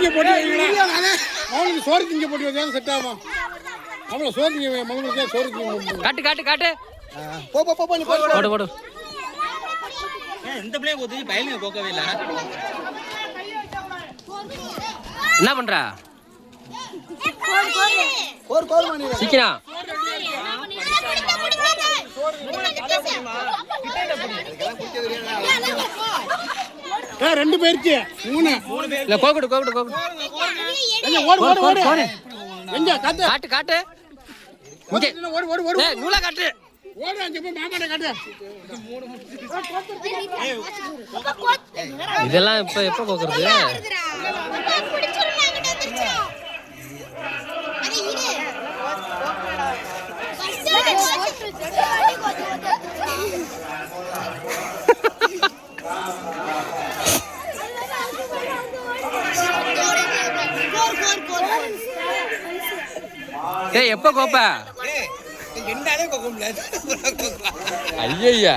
திங்க போட்டு வைங்களா அவனுக்கு சோறு திங்க போட்டு வச்சா செட் ஆகும் அவள சோறு திங்க மகளுக்கு சோறு திங்க காட்டு காட்டு காட்டு போ நீ போடு போடு இந்த பிள்ளைய போட்டு பயலுங்க போக்கவே இல்ல என்ன பண்ற கோர் மணி சீக்கிரம் ரெண்டு பேருக்கு மூணு இல்ல கோகுடு கோகுடு கோகுடு ஓடு ஓடு ஓடு எங்க காட்டு காட்டு காட்டு இங்க ஓடு ஓடு ஓடு ஏய் நூலா காட்டு ஓடு அங்க போய் மாமாட்ட காட்டு இதெல்லாம் எப்ப கோக்குறது ஏய் எப்ப கோப்ப என்னாலே கோக்க முடியாது ஐயா